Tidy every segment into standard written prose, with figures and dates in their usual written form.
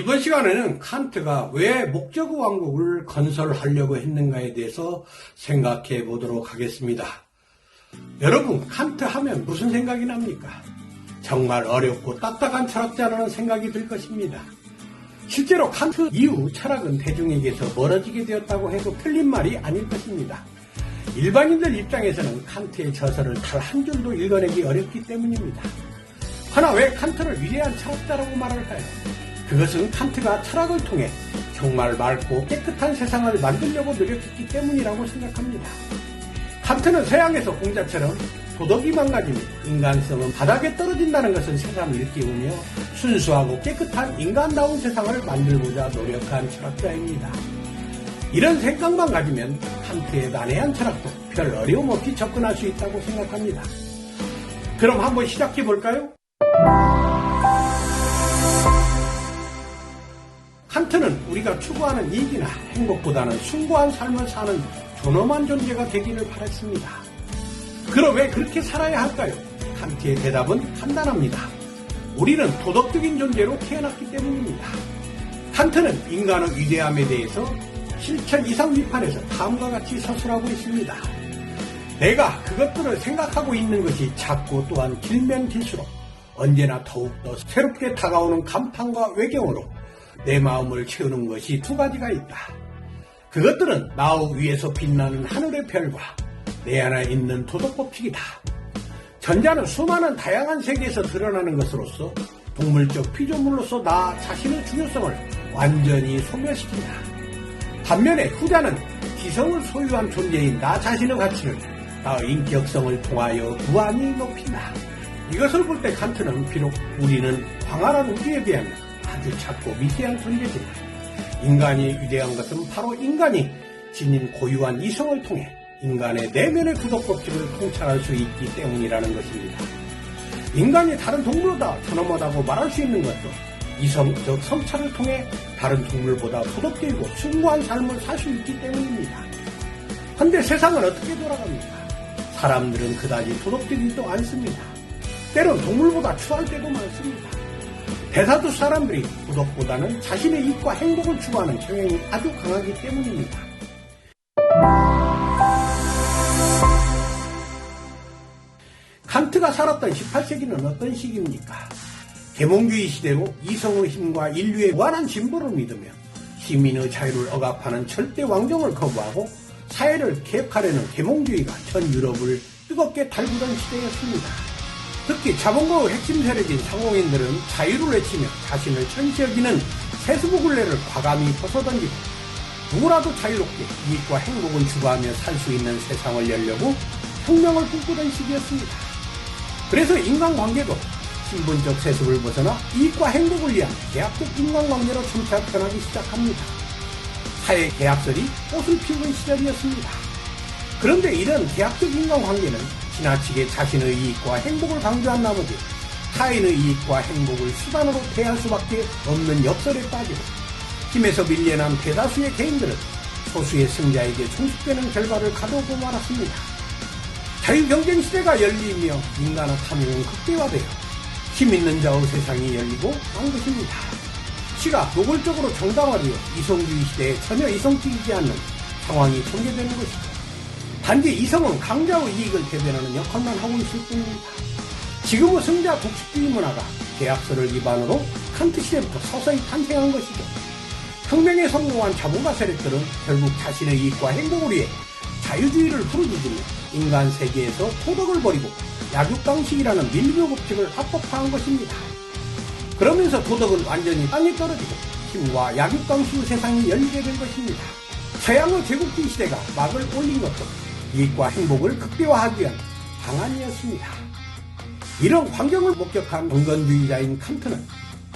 이번 시간에는 칸트가 왜 목적 왕국을 건설하려고 했는가에 대해서 생각해 보도록 하겠습니다. 여러분, 칸트 하면 무슨 생각이 납니까? 정말 어렵고 딱딱한 철학자라는 생각이 들 것입니다. 실제로 칸트 이후 철학은 대중에게서 멀어지게 되었다고 해도 틀린 말이 아닐 것입니다. 일반인들 입장에서는 칸트의 저서를 단 한 줄도 읽어내기 어렵기 때문입니다. 하나 왜 칸트를 위대한 철학자라고 말할까요? 그것은 칸트가 철학을 통해 정말 맑고 깨끗한 세상을 만들려고 노력했기 때문이라고 생각합니다. 칸트는 서양에서 공자처럼 도덕이 망가지면 인간성은 바닥에 떨어진다는 것을 새삼 일깨우며 순수하고 깨끗한 인간다운 세상을 만들고자 노력한 철학자입니다. 이런 생각만 가지면 칸트의 난해한 철학도 별 어려움 없이 접근할 수 있다고 생각합니다. 그럼 한번 시작해 볼까요? 칸트는 우리가 추구하는 이익이나 행복보다는 숭고한 삶을 사는 존엄한 존재가 되기를 바랐습니다. 그럼 왜 그렇게 살아야 할까요? 칸트의 대답은 간단합니다. 우리는 도덕적인 존재로 태어났기 때문입니다. 칸트는 인간의 위대함에 대해서 실천 이상 비판에서 다음과 같이 서술하고 있습니다. 내가 그것들을 생각하고 있는 것이 작고 또한 길면 길수록 언제나 더욱더 새롭게 다가오는 감탄과 외경으로 내 마음을 채우는 것이 두 가지가 있다. 그것들은 나우 위에서 빛나는 하늘의 별과 내 안에 있는 도덕법칙이다. 전자는 수많은 다양한 세계에서 드러나는 것으로서 동물적 피조물로서 나 자신의 중요성을 완전히 소멸시킨다. 반면에 후자는 지성을 소유한 존재인 나 자신의 가치를 나의 인격성을 통하여 무한히 높인다. 이것을 볼 때 칸트는 비록 우리는 광활한 우주에 비하면 아주 작고 미세한 존재지만 인간이 위대한 것은 바로 인간이 지닌 고유한 이성을 통해 인간의 내면의 구독법칙을 통찰할 수 있기 때문이라는 것입니다. 인간이 다른 동물보다 존엄하다고 말할 수 있는 것도 이성적 성찰을 통해 다른 동물보다 도덕적이고 숭고한 삶을 살 수 있기 때문입니다. 그런데 세상은 어떻게 돌아갑니까? 사람들은 그다지 도덕적이지도 않습니다. 때론 동물보다 추할 때도 많습니다. 대다수 사람들이 도덕보다는 자신의 이익과 행복을 추구하는 경향이 아주 강하기 때문입니다. 칸트가 살았던 18세기는 어떤 시기입니까? 계몽주의 시대로 이성의 힘과 인류의 무한한 진보를 믿으며 시민의 자유를 억압하는 절대 왕정을 거부하고 사회를 개혁하려는 계몽주의가 전 유럽을 뜨겁게 달구던 시대였습니다. 특히 자본가의 핵심 세력인 상공인들은 자유를 외치며 자신을 천시 여기는 세습의 굴레를 과감히 벗어던지고 누구라도 자유롭게 이익과 행복을 추구하며 살 수 있는 세상을 열려고 혁명을 꿈꾸던 시기였습니다. 그래서 인간관계도 신분적 세습을 벗어나 이익과 행복을 위한 계약적 인간관계로 점차 변하기 시작합니다. 사회 계약설이 꽃을 피우는 시절이었습니다. 그런데 이런 계약적 인간관계는 지나치게 자신의 이익과 행복을 강조한 나머지 타인의 이익과 행복을 수단으로 대할 수밖에 없는 역설에 빠지고 힘에서 밀려난 대다수의 개인들은 소수의 승자에게 종속되는 결과를 가져오고 말았습니다. 자유경쟁 시대가 열리며 인간의 탐욕은 극대화되어 힘있는 자의 세상이 열리고 만 것입니다. 시가 노골적으로 정당화되어 이성주의 시대에 전혀 이성적이지 않는 상황이 전개되는 것이죠. 단지 이성은 강자의 이익을 대변하는 역할만 하고 있을 뿐입니다. 지금의 승자 독식주의 문화가 계약서를 기반으로 칸트 시대부터 서서히 탄생한 것이죠. 혁명에 성공한 자본가 세력들은 결국 자신의 이익과 행복을 위해 자유주의를 부르짖으며 인간 세계에서 도덕을 버리고 약육강식이라는 밀교 법칙을 합법화한 것입니다. 그러면서 도덕은 완전히 땅에 떨어지고 힘과 약육강식의 세상이 열리게 된 것입니다. 서양의 제국주의 시대가 막을 올린 것도 이익과 행복을 극대화하기 위한 방안이었습니다. 이런 환경을 목격한 경건주의자인 칸트는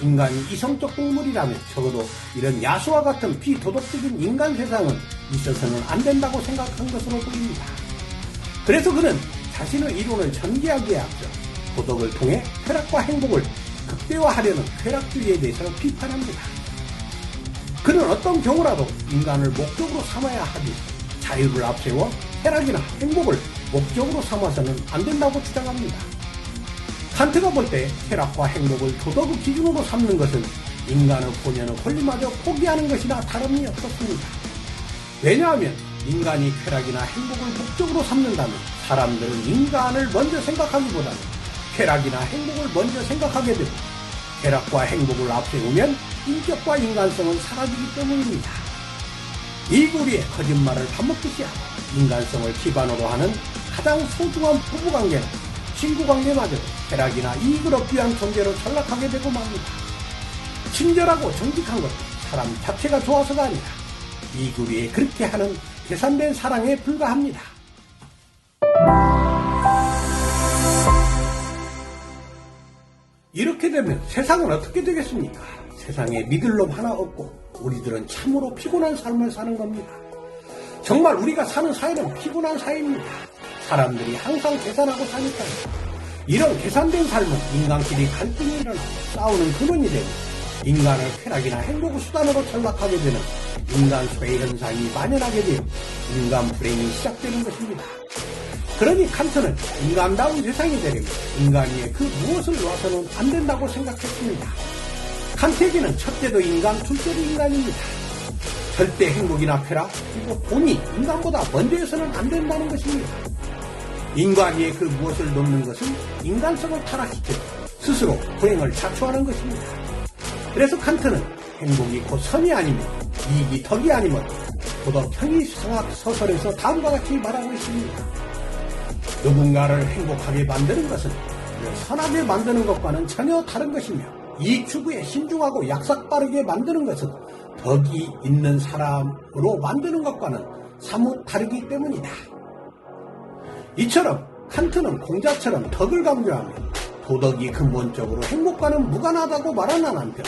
인간이 이성적 동물이라면 적어도 이런 야수와 같은 비도덕적인 인간 세상은 있어서는 안 된다고 생각한 것으로 보입니다. 그래서 그는 자신의 이론을 전개하기에 앞서 도덕을 통해 쾌락과 행복을 극대화하려는 쾌락주의에 대해서 비판합니다. 그는 어떤 경우라도 인간을 목적으로 삼아야 하지 자유를 앞세워 쾌락이나 행복을 목적으로 삼아서는 안 된다고 주장합니다. 칸트가 볼 때 쾌락과 행복을 도덕의 기준으로 삼는 것은 인간의 본연의 권리마저 포기하는 것이나 다름이 없었습니다. 왜냐하면 인간이 쾌락이나 행복을 목적으로 삼는다면 사람들은 인간을 먼저 생각하기보다는 쾌락이나 행복을 먼저 생각하게 되고, 쾌락과 행복을 앞세우면 인격과 인간성은 사라지기 때문입니다. 이구리의 거짓말을 밥 먹듯이 하고 인간성을 기반으로 하는 가장 소중한 부부관계는 친구관계마저도 쾌락이나 이익을 얻기 위한 존재로 전락하게 되고 맙니다. 친절하고 정직한 것도 사람 자체가 좋아서가 아니라 이구리에 그렇게 하는 계산된 사랑에 불과합니다. 이렇게 되면 세상은 어떻게 되겠습니까? 세상에 믿을 놈 하나 없고 우리들은 참으로 피곤한 삶을 사는 겁니다. 정말 우리가 사는 사회는 피곤한 사회입니다. 사람들이 항상 계산하고 사니까요. 이런 계산된 삶은 인간끼리 갈등이 일어나고 싸우는 근원이 되고, 인간을 쾌락이나 행복의 수단으로 전락하게 되는 인간 소외 현상이 만연하게 되어 인간 불행이 시작되는 것입니다. 그러니 칸트는 인간다운 세상이 되려면 인간위에 그 무엇을 놓아서는 안 된다고 생각했습니다. 칸트에게는 첫째도 인간, 둘째도 인간입니다. 절대 행복이나 쾌락, 그리고 본이 인간보다 먼저여서는 안 된다는 것입니다. 인간 위에 그 무엇을 놓는 것은 인간성을 타락시키고 스스로 불행을 자초하는 것입니다. 그래서 칸트는 행복이 곧 선이 아니면 이익이 덕이 아니면 도덕 형이상학 서설에서 다음과 같이 말하고 있습니다. 누군가를 행복하게 만드는 것은 선하게 만드는 것과는 전혀 다른 것이며, 이익 추구에 신중하고 약삭 빠르게 만드는 것은 덕이 있는 사람으로 만드는 것과는 사뭇 다르기 때문이다. 이처럼 칸트는 공자처럼 덕을 강조하며 도덕이 근본적으로 행복과는 무관하다고 말하는 한편,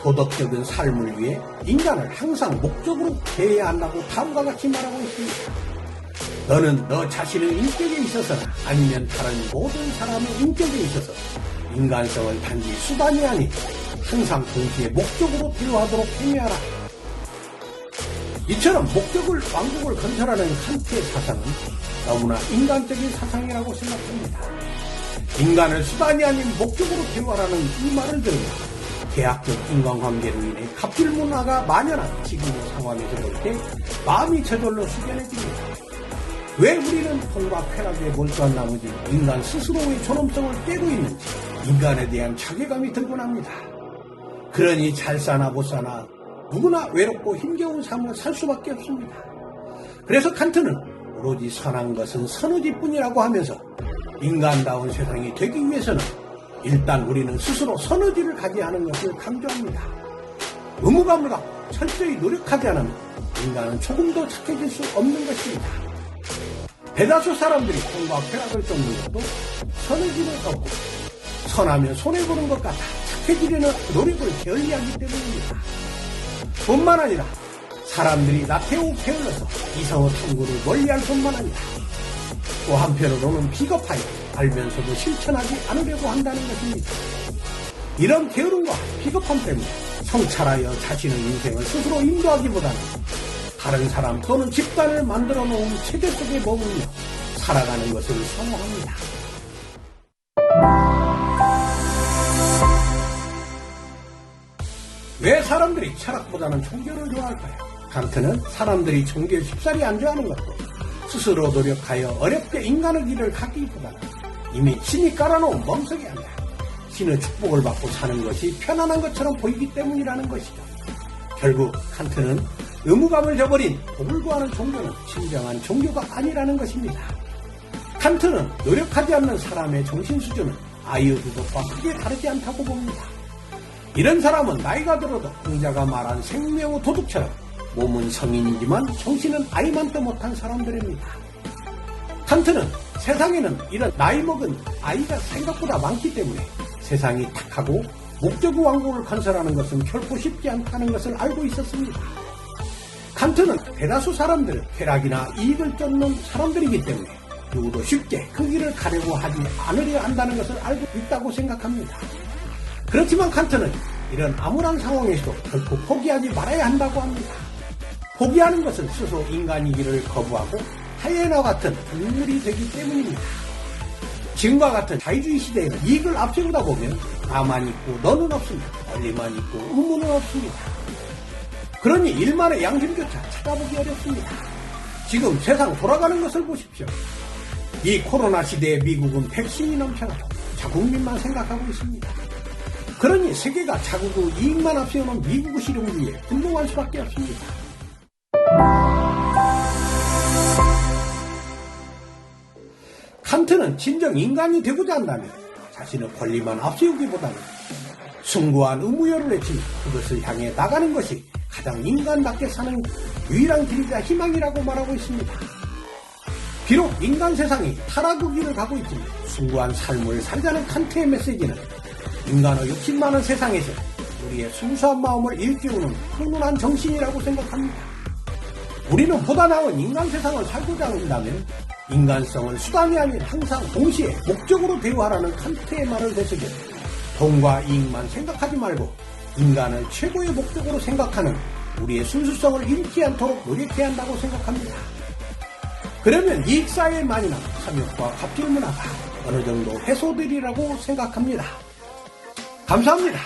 도덕적인 삶을 위해 인간을 항상 목적으로 대해야 한다고 다음과 같이 말하고 있습니다. 너는 너 자신의 인격에 있어서나 아니면 다른 모든 사람의 인격에 있어서 인간성을 단지 수단이 아닌 항상 동시에 목적으로 대우하도록 행위하라. 이처럼 목적을 왕국을 건설하는 칸트의 사상은 너무나 인간적인 사상이라고 생각합니다. 인간을 수단이 아닌 목적으로 대우하라는 이 말을 들으면 계약적 인간관계로 인해 갑질 문화가 만연한 지금의 상황에서 볼 때 마음이 저절로 숙연해집니다. 왜 우리는 통과 쾌락에 몰두한 나머지 인간 스스로의 존엄성을 깨고 있는지 인간에 대한 자괴감이 들곤 합니다. 그러니 잘 사나 못 사나 누구나 외롭고 힘겨운 삶을 살 수밖에 없습니다. 그래서 칸트는 오로지 선한 것은 선의지뿐이라고 하면서 인간다운 세상이 되기 위해서는 일단 우리는 스스로 선의지를 가져야 하는 것을 강조합니다. 의무감을 갖고 철저히 노력하지 않으면 인간은 조금도 착해질 수 없는 것입니다. 대다수 사람들이 공과 쾌락을 쫓는 것도 선의지를 얻고 선하면 손해보는 것 같아 착해지려는 노력을 게을리하기 때문입니다. 뿐만 아니라 사람들이 나태하고 게을러서 이성의 탐구를 멀리할 뿐만 아니라 또 한편으로는 비겁하여 알면서도 실천하지 않으려고 한다는 것입니다. 이런 게으름과 비겁함 때문에 성찰하여 자신의 인생을 스스로 인도하기보다는 다른 사람 또는 집단을 만들어 놓은 체제 속에 머물며 살아가는 것을 선호합니다. 왜 사람들이 철학보다는 종교를 좋아할까요? 칸트는 사람들이 종교에 쉽사리 안 좋아하는 것도 스스로 노력하여 어렵게 인간의 길을 가기보다는 이미 신이 깔아놓은 멍석이 아니라 신의 축복을 받고 사는 것이 편안한 것처럼 보이기 때문이라는 것이죠. 결국 칸트는 의무감을 저버린 복을 구하는 종교는 진정한 종교가 아니라는 것입니다. 칸트는 노력하지 않는 사람의 정신 수준은 아이의 도덕과 크게 다르지 않다고 봅니다. 이런 사람은 나이가 들어도 공자가 말한 생명의 도둑처럼 몸은 성인이지만 정신은 아이만도 못한 사람들입니다. 칸트는 세상에는 이런 나이 먹은 아이가 생각보다 많기 때문에 세상이 탁하고 목적의 왕국을 건설하는 것은 결코 쉽지 않다는 것을 알고 있었습니다. 칸트는 대다수 사람들은 쾌락이나 이익을 쫓는 사람들이기 때문에 누구도 쉽게 그 길을 가려고 하지 않으려 한다는 것을 알고 있다고 생각합니다. 그렇지만 칸트는 이런 암울한 상황에서도 결코 포기하지 말아야 한다고 합니다. 포기하는 것은 스스로 인간이기를 거부하고 하이에나 같은 동물이 되기 때문입니다. 지금과 같은 자유주의 시대에는 이익을 앞세우다 보면 나만 있고 너는 없으면 권리만 있고 의무는 없습니다. 그러니 일만의 양심조차 찾아보기 어렵습니다. 지금 세상 돌아가는 것을 보십시오. 이 코로나 시대에 미국은 백신이 넘쳐나도 자국민만 생각하고 있습니다. 그러니 세계가 자국의 이익만 앞세우는 미국의 실용주의에 분노할 수밖에 없습니다. 칸트는 진정 인간이 되고자 한다면 자신의 권리만 앞세우기보다는 숭고한 의무여를 내치며 그것을 향해 나가는 것이 가장 인간답게 사는 유일한 길이자 희망이라고 말하고 있습니다. 비록 인간 세상이 타락의 길을 가고 있지만 숭고한 삶을 살자는 칸트의 메시지는 인간의 욕심 많은 세상에서 우리의 순수한 마음을 일깨우는 훈훈한 정신이라고 생각합니다. 우리는 보다 나은 인간 세상을 살고자 한다면 인간성을 수단이 아닌 항상 동시에 목적으로 대우하라는 칸트의 말을 되새겨 돈과 이익만 생각하지 말고 인간을 최고의 목적으로 생각하는 우리의 순수성을 잃지 않도록 노력해야 한다고 생각합니다. 그러면 이익사회만이나 탐욕과 갑질 문화가 어느 정도 해소되리라고 생각합니다. 감사합니다.